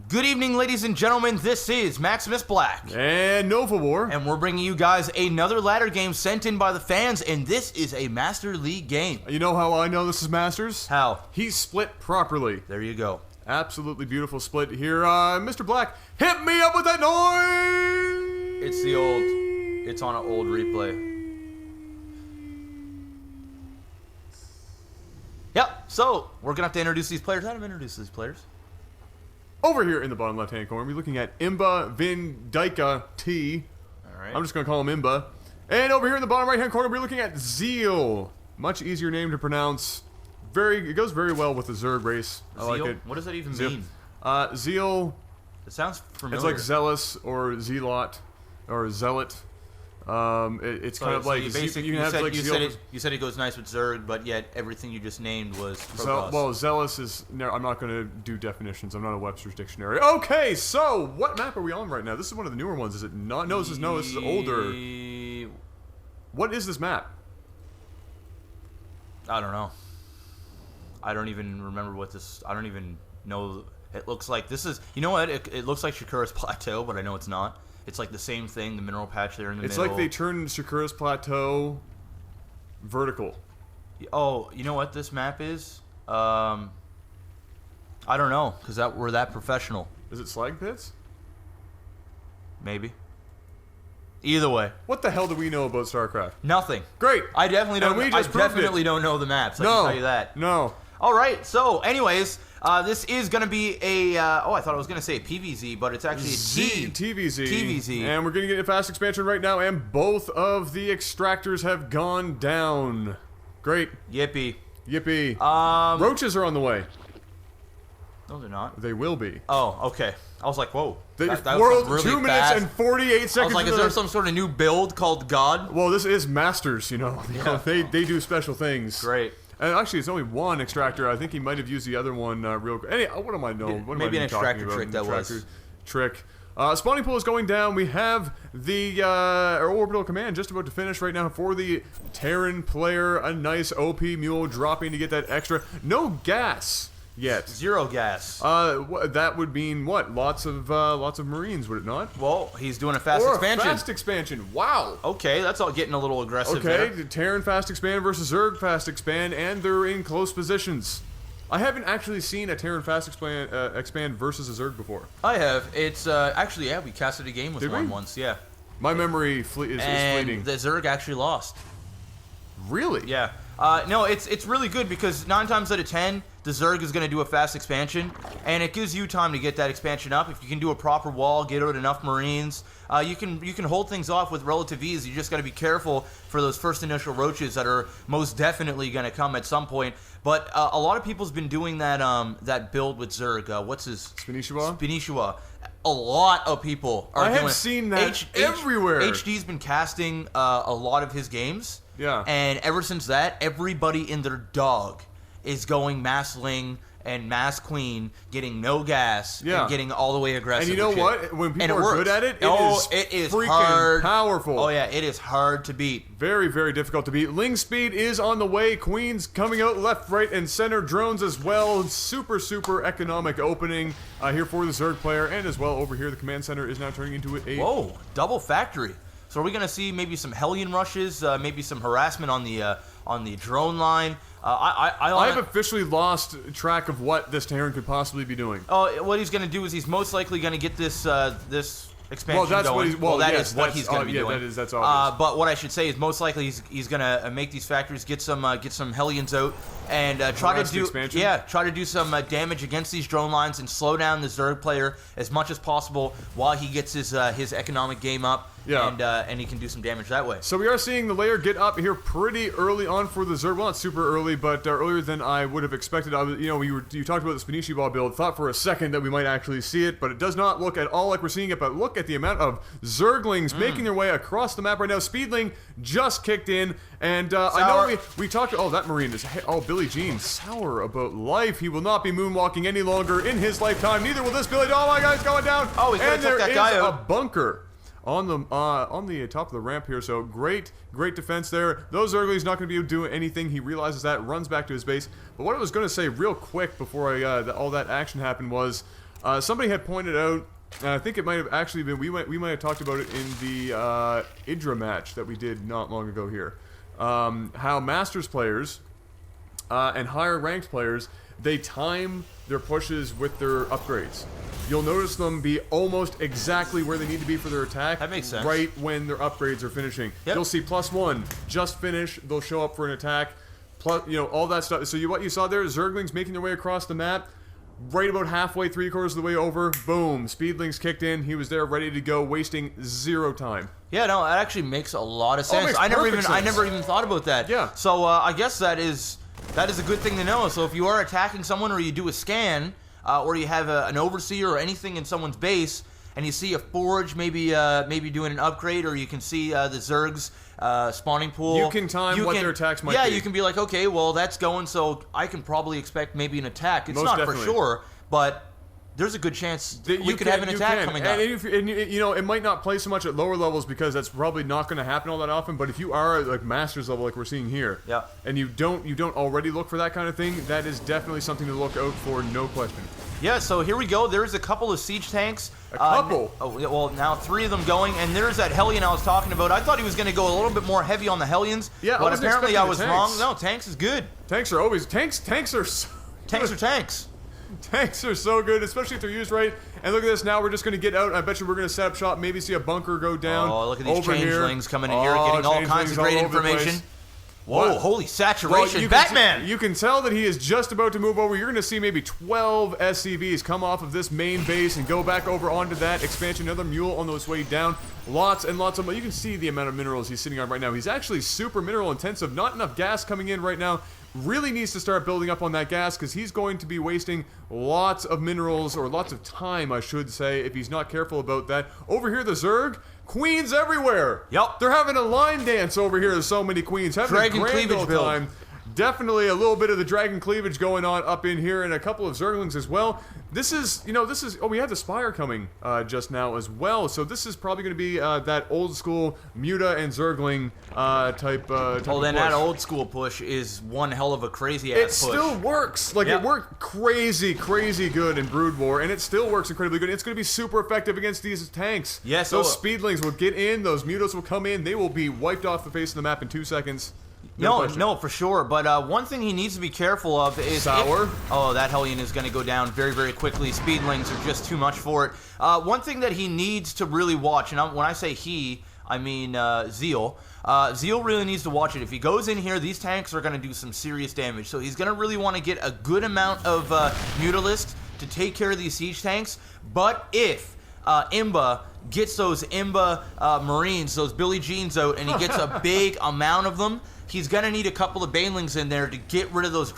Good evening, ladies and gentlemen. This is Maximus Black. And Nova War. And we're bringing you guys another ladder game sent in by the fans, and this is a Master League game. You know how I know this is Masters? How? He's split properly. There you go. Absolutely beautiful split here. Mr. Black, hit me up with that noise! It's on an old replay. Yep, so we're going to have to introduce these players. How do I introduce these players? Over here in the bottom left-hand corner, we're looking at imbaVinDikaT. All right. I'm just going to call him Imba. And over here in the bottom right-hand corner, we're looking at Zeal. Much easier name to pronounce. It goes very well with the Zerg race. I Zeal? like it. What does that even Zeal. mean? Zeal. It sounds familiar. It's like zealous or zealot or zealot. It's kind of like you said it goes nice with Zerg, but yet everything you just named was well, zealous is. No, I'm not going to do definitions. I'm not a Webster's dictionary. Okay, so what map are we on right now? This is one of the newer ones. Is it not? No, this is older. What is this map? I don't know. I don't even remember what this. I don't even know. It looks like this is. You know what? It looks like Shakura's Plateau, but I know it's not. It's like the same thing, the mineral patch there in the middle. It's like they turned Shakura's Plateau vertical. Oh, you know what this map is? I don't know, because we're that professional. Is it Slag Pits? Maybe. Either way. What the hell do we know about StarCraft? Nothing. Great. I definitely don't. I definitely don't know the maps. I can tell you that. No. All right. So, anyways, this is going to be a. I thought I was going to say a PVZ, but it's actually a TVZ. TVZ. And we're going to get a fast expansion right now, and both of the extractors have gone down. Great. Yippee. Yippee. Roaches are on the way. No, they're not. They will be. Oh, okay. I was like, whoa. That was really 2 minutes fast. and 48 seconds. I was like, is there some sort of new build called God? Well, this is Masters, you know. Yeah. They do special things. Great. And actually, it's only one extractor. I think he might have used the other one real quick. What am I know? What Maybe am I an talking extractor about? trick that was. Trick. Spawning pool is going down. We have the orbital command just about to finish right now for the Terran player. A nice OP mule dropping to get that extra. No gas yet. Zero gas. That would mean what? Lots of Marines, would it not? Well, he's doing a fast Or expansion. A fast expansion. Wow. Okay, that's all getting a little aggressive. Okay, there. Terran fast expand versus Zerg fast expand, and they're in close positions. I haven't actually seen a Terran fast expand versus a Zerg before. I have. It's actually, yeah, we casted a game with one once. Yeah. My memory is fleeting. The Zerg actually lost. Really? Yeah. No, it's really good because 9 times out of 10, the Zerg is going to do a fast expansion, and it gives you time to get that expansion up. If you can do a proper wall, get out enough Marines, you can hold things off with relative ease. You just got to be careful for those first initial roaches that are most definitely going to come at some point. But a lot of people's been doing that build with Zerg. What's his? Spinishua. A lot of people are doing it. I have seen that everywhere. HD's been casting a lot of his games. Yeah. And ever since that, everybody in their dog is going mass Ling and mass Queen, getting no gas, and getting all the way aggressive. And you know what? When people are good at it, it is freaking hard. Powerful. Oh yeah, it is hard to beat. Very, very difficult to beat. Ling speed is on the way. Queen's coming out left, right, and center. Drones as well. Super, super economic opening here for the Zerg player. And as well, over here, the command center is now turning into a... Whoa, double factory. So are we going to see maybe some Hellion rushes, maybe some harassment on the drone line? I've officially lost track of what this Terran could possibly be doing. Oh, what he's going to do is he's most likely going to get this expansion that's going. What that is what he's going to be doing. That's obvious. But what I should say is most likely he's going to make these factories, get some Hellions out, and try to do some damage against these drone lines and slow down the Zerg player as much as possible while he gets his economic game up. Yeah. And he can do some damage that way. So we are seeing the layer get up here pretty early on for the Zerg. Well, not super early, but earlier than I would have expected. You talked about the Spanishi ball build. Thought for a second that we might actually see it, but it does not look at all like we're seeing it. But look at the amount of Zerglings making their way across the map right now. Speedling just kicked in, and I know we talked. Oh, that Marine is. Oh, Billy Jean, sour about life. He will not be moonwalking any longer in his lifetime. Neither will this Billy. Oh my God, he's going down. Oh, he's going to take that guy out. A bunker on the top of the ramp here. So great defense there. Those Zerglings not going to be able to do anything. He realizes that, runs back to his base. But what I was going to say real quick before all that action happened was Somebody had pointed out, and I think it might have actually been, we might have talked about it in the Idra match that we did not long ago here. How Masters players and higher ranked players, they time their pushes with their upgrades. You'll notice them be almost exactly where they need to be for their attack. That makes sense. Right when their upgrades are finishing. Yep. You'll see +1, just finish, they'll show up for an attack. Plus, you know, all that stuff. So what you saw there is Zerglings making their way across the map. Right about halfway, 3/4 of the way over, boom, Speedlings kicked in. He was there ready to go, wasting 0 time. Yeah, no, that actually makes a lot of Oh, it sense. makes I perfect never sense. even thought about that. Yeah. So I guess that is a good thing to know. So if you are attacking someone, or you do a scan, or you have an overseer or anything in someone's base, and you see a forge maybe doing an upgrade, or you can see the Zerg's spawning pool. You can time what their attacks might be. Yeah, you can be like, okay, well that's going, so I can probably expect maybe an attack. It's Most not definitely. for sure, but there's a good chance That we could have an attack coming up. And you know, it might not play so much at lower levels because that's probably not going to happen all that often. But if you are at like Masters level, like we're seeing here, Yeah. and you don't already look for that kind of thing, that is definitely something to look out for, no question. Yeah, so here we go. There's a couple of siege tanks. A couple? Oh, yeah, well, now 3 of them going, and there's that Hellion I was talking about. I thought he was going to go a little bit more heavy on the Hellions, Yeah, I but wasn't apparently I was expecting the wrong. tanks. No, tanks is good. Tanks are always tanks are so Tanks are tanks. Tanks are so good, especially if they're used right. And look at this. Now we're just going to get out. I bet you we're going to set up shop. Maybe see a bunker go down. Oh, look at these over changelings here. coming in here, getting all kinds changelings of all great over the place. information. Whoa, What? holy saturation. you Batman! You can tell that he is just about to move over. You're going to see maybe 12 SCVs come off of this main base and go back over onto that expansion. Another mule on those way down. Lots and lots of... You can see the amount of minerals he's sitting on right now. He's actually super mineral intensive. Not enough gas coming in right now. Really needs to start building up on that gas because he's going to be wasting lots of minerals, or lots of time, I should say, if he's not careful about that. Over here, the Zerg... Queens everywhere. Yup. They're having a line dance over here. There's so many queens. Having Dragon a grand cleavage old build. time. Definitely a little bit of the dragon cleavage going on up in here, and a couple of Zerglings as well. This is, oh, we had the Spire coming just now as well, so this is probably going to be that old school Muta and Zergling type Well, of then push. that old school push is one hell of a crazy It ass push. still works. Like, Yep. it worked crazy good in Brood War, and it still works incredibly good. It's going to be super effective against these tanks. Yes, those so- Speedlings will get in, those Mutas will come in, they will be wiped off the face of the map in 2 seconds. question. No, for sure. But one thing he needs to be careful of is... Sour? Oh, that Hellion is going to go down very, very quickly. Speedlings are just too much for it. One thing that he needs to really watch, and when I say he, I mean Zeal. Zeal really needs to watch it. If he goes in here, these tanks are going to do some serious damage. So he's going to really want to get a good amount of Mutalisks to take care of these siege tanks. But if Imba gets those Imba Marines, those Billie Jeans out, and he gets a big amount of them, he's going to need a couple of Banelings in there to get rid of those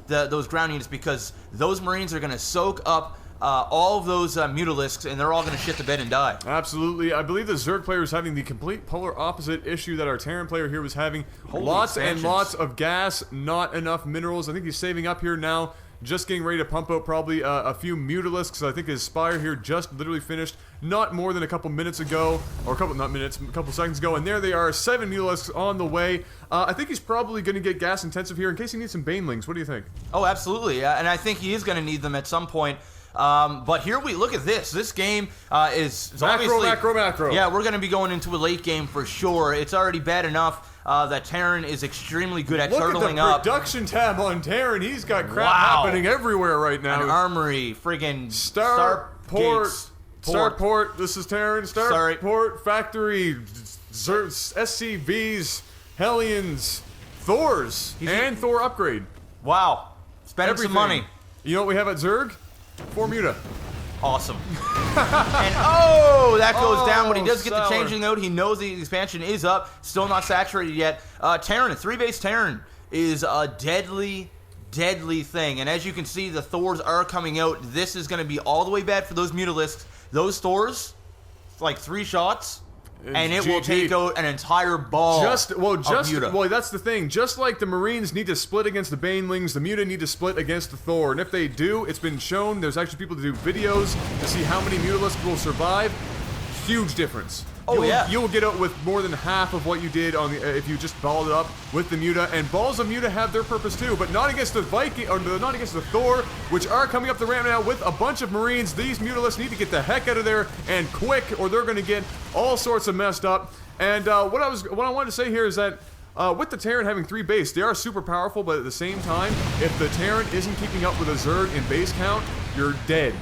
those ground units, because those Marines are going to soak up all of those Mutalisks, and they're all going to shit the bed and die. Absolutely. I believe the Zerg player is having the complete polar opposite issue that our Terran player here was having. Holy Lots and expansions. lots of gas, not enough minerals. I think he's saving up here now. Just getting ready to pump out probably a few Mutalisks. I think his Spire here just literally finished not more than a couple minutes ago, or a couple seconds ago, and there they are, 7 Mutalisks on the way. I think he's probably going to get gas intensive here in case he needs some Banelings. What do you think? Oh, absolutely, and I think he is going to need them at some point. But here we look at this. This game is obviously Macro. Yeah, we're going to be going into a late game for sure. It's already bad enough that Terran is extremely good at Look at turtling the up. production tab on Terran. He's got crap Wow. happening everywhere right now. An armory, friggin' Starport. Port. Starport. This is Terran. Sorry. Starport Factory. SCVs. Hellions. Thors. And Thor upgrade. Wow, spending Everything. some money. You know what we have at Zerg? 4 Muta. Awesome. And oh, that goes down. When he does get the sour. changing out, he knows the expansion is up. Still not saturated yet. Terran, a 3-base Terran is a deadly, deadly thing. And as you can see, the Thors are coming out. This is going to be all the way bad for those Mutalisks. Those Thors, like 3 shots, and it will GG. take out an entire ball of Muta. Well, that's the thing. Just like the Marines need to split against the Banelings, the Muta need to split against the Thor. And if they do, it's been shown. There's actually people that do videos to see how many Mutalisks will survive. Huge difference. Oh, yeah. You'll get out with more than half of what you did on the if you just balled it up with the Muta. And balls of Muta have their purpose too, but not against the Viking or not against the Thor, which are coming up the ramp now with a bunch of Marines. These Mutalisks need to get the heck out of there and quick, or they're going to get all sorts of messed up. And what I wanted to say here is that. With the Terran having 3 base, they are super powerful, but at the same time, if the Terran isn't keeping up with a Zerg in base count, you're dead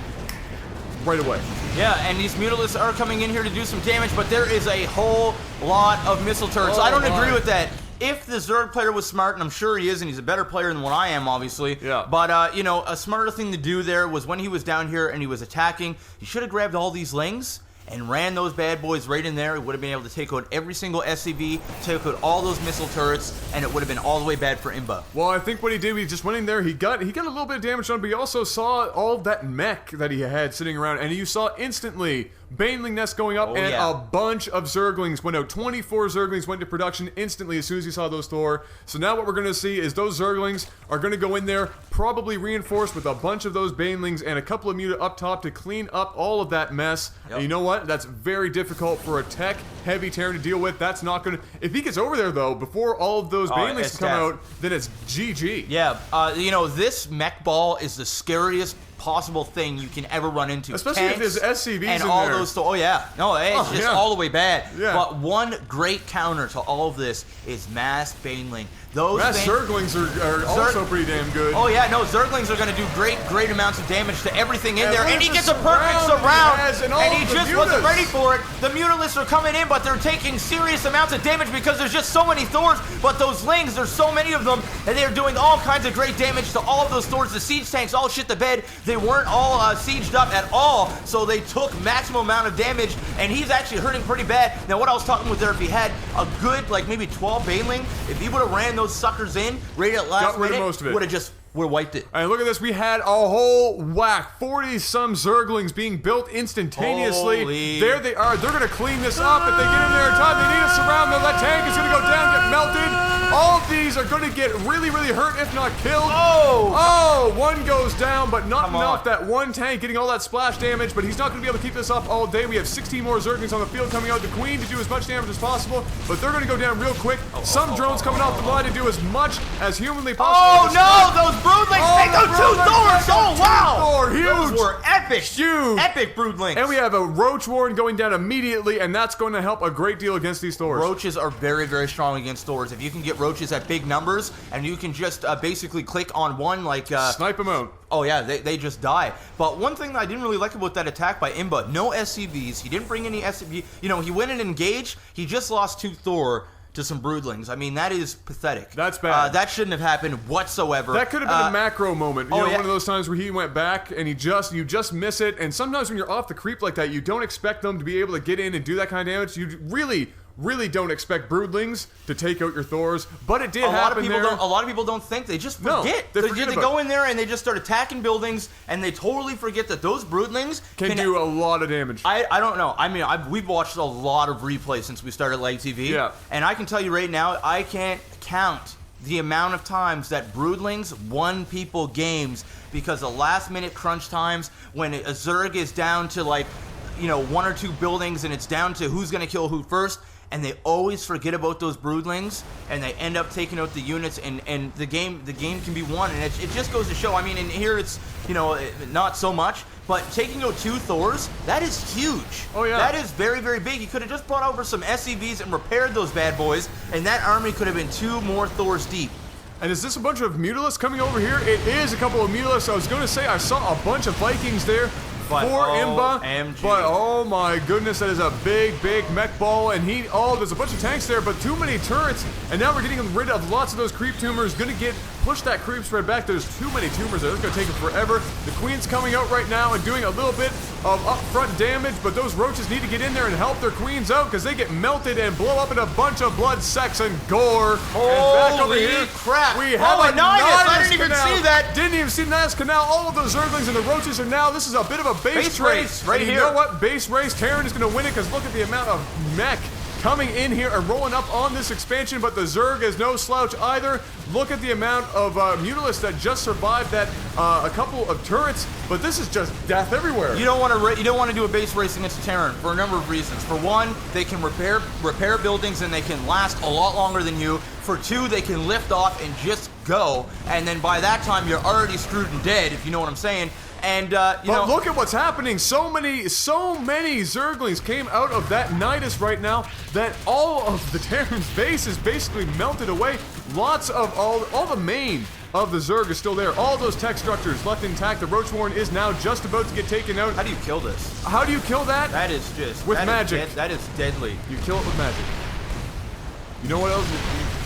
right away. Yeah, and these Mutalisks are coming in here to do some damage, but there is a whole lot of missile turrets. I don't agree with that. If the Zerg player was smart, and I'm sure he is, and he's a better player than what I am, obviously. Yeah. But, you know, a smarter thing to do there was when he was down here and he was attacking, he should have grabbed all these lings and ran those bad boys right in there. He would have been able to take out every single SCV, take out all those missile turrets, and it would have been all the way bad for Imba. Well, I think what he did, he just went in there, he got a little bit of damage on, but he also saw all of that mech that he had sitting around, and you saw instantly Baneling nest going up, and a bunch of Zerglings went out. 24 Zerglings went to production instantly as soon as you saw those Thor. So now what we're going to see is those Zerglings are going to go in there, probably reinforced with a bunch of those Banelings and a couple of Muta up top to clean up all of that mess. Yep. And you know what? That's very difficult for a tech-heavy Terran to deal with. That's not going to... If he gets over there, though, before all of those Banelings come out, then it's GG. Yeah, you know, this mech ball is the scariest possible thing you can ever run into. Especially if there's SCVs and in all there. Those. Oh yeah, no, it's just all the way bad. Yeah. But one great counter to all of this is mass Baneling. Those mass Zerglings are also pretty damn good. Oh yeah, no, Zerglings are going to do great amounts of damage to everything in there, and he gets a perfect surround, and he just wasn't ready for it. The Mutalisks are coming in, but they're taking serious amounts of damage because there's just so many Thors. But those Lings, there's so many of them, and they're doing all kinds of great damage to all of those Thors. The siege tanks all shit the bed. They weren't all sieged up at all, so they took maximum amount of damage, and he's actually hurting pretty bad. Now, what I was talking with there, if he had a good, like maybe 12 Baneling, if he would have ran those suckers in right at last minute, would have just wiped it. And look at this, we had a whole whack, 40-some Zerglings being built instantaneously. Holy. There they are. They're going to clean this up. If they get in there in time, they need a surround. That tank is going to go down, get melted. All of these are going to get really hurt, if not killed. Oh, one goes down, but not enough. That one tank getting all that splash damage, but he's not going to be able to keep this up all day. We have 16 more Zerglings on the field coming out. The Queen to do as much damage as possible, but they're going to go down real quick. Some drones coming off the line to do as much as humanly possible. Oh no, those Broodlings take out 2 Thors! Oh wow! Thor, huge! Those were epic! Huge! Epic Broodlings! And we have a Roach Warren going down immediately, and that's going to help a great deal against these Thors. Roaches are very strong against Thors. If you can get Roaches at big numbers, and you can just basically click on one, like... snipe them out. Oh yeah, they just die. But one thing that I didn't really like about that attack by Imba, no SCVs. He didn't bring any SCV. You know, he went and engaged. He just lost 2 Thor to some Broodlings. I mean, that is pathetic. That's bad. That shouldn't have happened whatsoever. That could have been a macro moment. You know, yeah. one of those times where he went back and you just miss it. And sometimes when you're off the creep like that, you don't expect them to be able to get in and do that kind of damage. You really don't expect Broodlings to take out your Thors, but it did happen there. A lot of people don't think. They just forget. No, they go in there and they just start attacking buildings, and they totally forget that those Broodlings can do a lot of damage. I don't know. I mean, we've watched a lot of replays since we started LAGTV, yeah. And I can tell you right now, I can't count the amount of times that Broodlings won people games because of last-minute crunch times when a Zerg is down to, like, you know, 1 or 2 buildings and it's down to who's going to kill who first. And they always forget about those Broodlings, and they end up taking out the units, and the game can be won, and it just goes to show. I mean, in here it's, you know, not so much, but taking out 2 Thors, that is huge. Oh yeah, that is very big. He could have just brought over some SCVs and repaired those bad boys, and that army could have been 2 more Thors deep. And is this a bunch of Mutalisks coming over here? It is a couple of Mutalisks. I was going to say I saw a bunch of Vikings there. For Imba, but oh my goodness, that is a big mech ball, and there's a bunch of tanks there, but too many turrets, and now we're getting rid of lots of those creep tumors. Gonna push that creep spread back. There's too many tumors there. It's gonna take it forever. The Queen's coming out right now and doing a little bit of upfront damage, but those Roaches need to get in there and help their Queens out because they get melted and blow up in a bunch of blood, sex, and gore. Holy crap! We have a Nidus! I didn't even see that. Didn't even see Nidus Canal. All of those Zerglings and the Roaches are now. This is a bit of a base race right here. You know what? Base race. Terran is going to win it because look at the amount of mech coming in here and rolling up on this expansion, but the Zerg is no slouch either. Look at the amount of Mutalisks that just survived that a couple of turrets, but this is just death everywhere. You don't want to do a base race against a Terran for a number of reasons. For one, they can repair buildings and they can last a lot longer than you. For two, they can lift off and just go, and then by that time you're already screwed and dead, if you know what I'm saying. And but look at what's happening. So many Zerglings came out of that Nidus right now that all of the Terran's base is basically melted away. Lots of all the main of the Zerg is still there. All those tech structures left intact. The Roachwarren is now just about to get taken out. How do you kill this? How do you kill that? That is just with magic. That is deadly. You kill it with magic. You know what else? You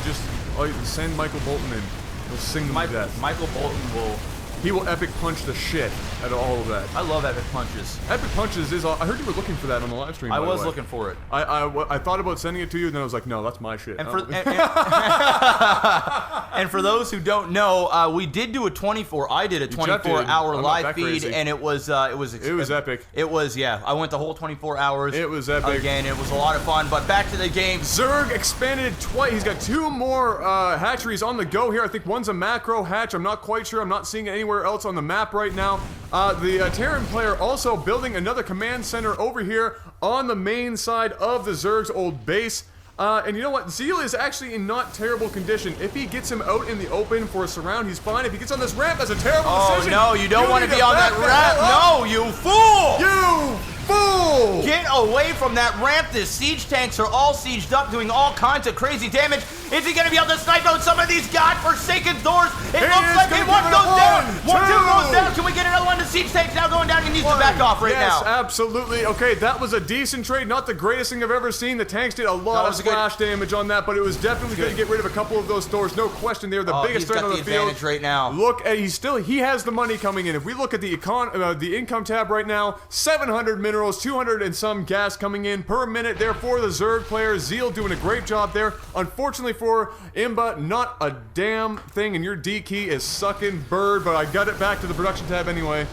just send Michael Bolton in. He'll sing them to death. Michael Bolton will. He will epic punch the shit out of all of that. I love epic punches. Epic punches is. I heard you were looking for that on the live stream. I was looking for it. I thought about sending it to you, and then I was like, no, that's my shit. And and for those who don't know, we did do a 24. I did a 24-hour live feed, and it was epic. It was, yeah. I went the whole 24 hours. It was epic. Again, it was a lot of fun. But back to the game. Zerg expanded twice. He's got 2 more hatcheries on the go here. I think one's a macro hatch. I'm not quite sure. I'm not seeing it anywhere else on the map right now. The Terran player also building another command center over here on the main side of the Zerg's old base. And you know what? Zeal is actually in not terrible condition. If he gets him out in the open for a surround, he's fine. If he gets on this ramp, that's a terrible decision. Oh, no, you don't want to be on that ramp. No, you fool! You fool! Get away from that ramp. The siege tanks are all sieged up, doing all kinds of crazy damage. Is he going to be able to snipe out some of these godforsaken doors? It looks like one goes down. One, two goes down. Can we get another one? The siege tank's now going down. He needs to back off right now. Yes, absolutely. Okay, that was a decent trade. Not the greatest thing I've ever seen. The tanks did a lot of splash damage on that, but it was definitely good to get rid of a couple of those stores. No question, they're the biggest threat on the field. Advantage right now. Look at he has the money coming in. If we look at the income tab right now, 700 minerals, 200 and some gas coming in per minute. Therefore, the Zerg player Zeal doing a great job there. Unfortunately for Imba, not a damn thing, and your D key is sucking bird. But I got it back to the production tab anyway.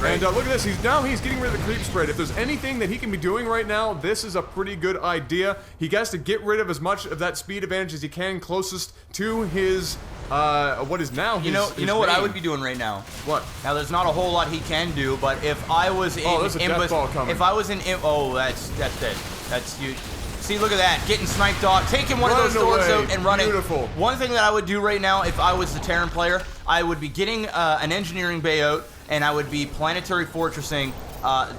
Right. And look at this. He's getting rid of the creep spread. If there's anything that he can be doing right now, this is a pretty good idea. He has to get rid of as much of that speed advantage as he can, closest to his what is now his you know what I would be doing right now? What? Now there's not a whole lot he can do, but if I was in there's a death ball coming. If I was in that's dead. That's you. See, look at that, getting sniped off, taking one of those doors out and running. Beautiful. One thing that I would do right now, if I was the Terran player, I would be getting an engineering bay out, and I would be planetary fortressing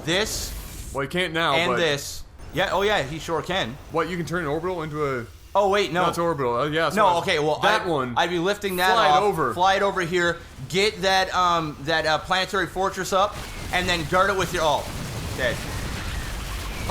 this. Well, you can't now. And but this. Yeah. Oh yeah, he sure can. What? You can turn an orbital into a. Oh wait, no. That's orbital. Yeah. So no. Okay. Well, one. I'd be lifting that off. Fly it over here. Get that planetary fortress up, and then guard it with your dead.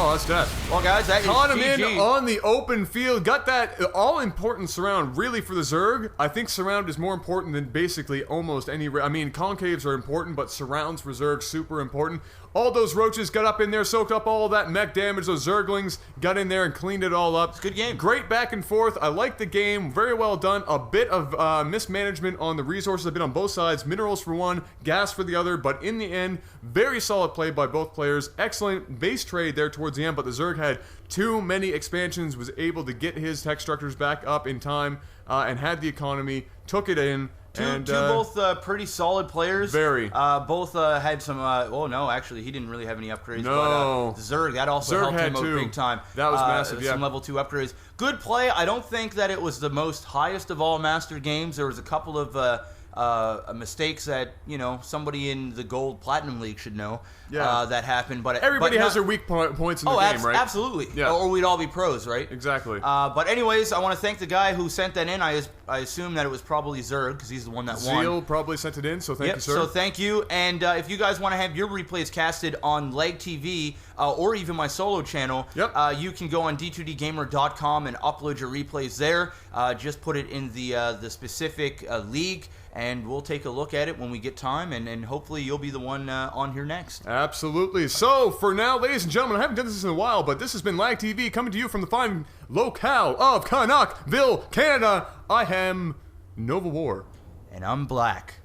Oh, that's dead. Well, guys, that caught is him GG. in on the open field. Got that all-important surround, really, for the Zerg. I think surround is more important than basically almost any... I mean, concaves are important, but surrounds for Zerg, super important. All those roaches got up in there, soaked up all of that mech damage. Those Zerglings got in there and cleaned it all up. It's a good game. Great back and forth. I like the game. Very well done. A bit of mismanagement on the resources. A bit on both sides. Minerals for one, gas for the other. But in the end, very solid play by both players. Excellent base trade there towards the end. But the Zerg had too many expansions. Was able to get his tech structures back up in time and had the economy. Took it in. Two both pretty solid players. Very. Both had some. Oh no, actually, he didn't really have any upgrades. No. But Zerg, that also helped him out big time. That was massive. Yeah. Some level 2 upgrades. Good play. I don't think that it was the most highest of all master games. There was a couple of mistakes that somebody in the gold platinum league should know. Yeah. That happened, but everybody has their weak points in the game, right? Absolutely. Yeah. Or we'd all be pros, right? Exactly. But anyways, I want to thank the guy who sent that in. I assume that it was probably Zerg because he's the one that won. Zeal probably sent it in, so thank you, sir. So thank you. And if you guys want to have your replays casted on LAGTV or even my solo channel, you can go on d2dgamer.com and upload your replays there. Just put it in the specific league, and we'll take a look at it when we get time, and hopefully you'll be the one on here next. Absolutely. So, for now, ladies and gentlemen, I haven't done this in a while, but this has been LAGTV coming to you from the fine locale of Canuckville, Canada. I am Nova War. And I'm Black.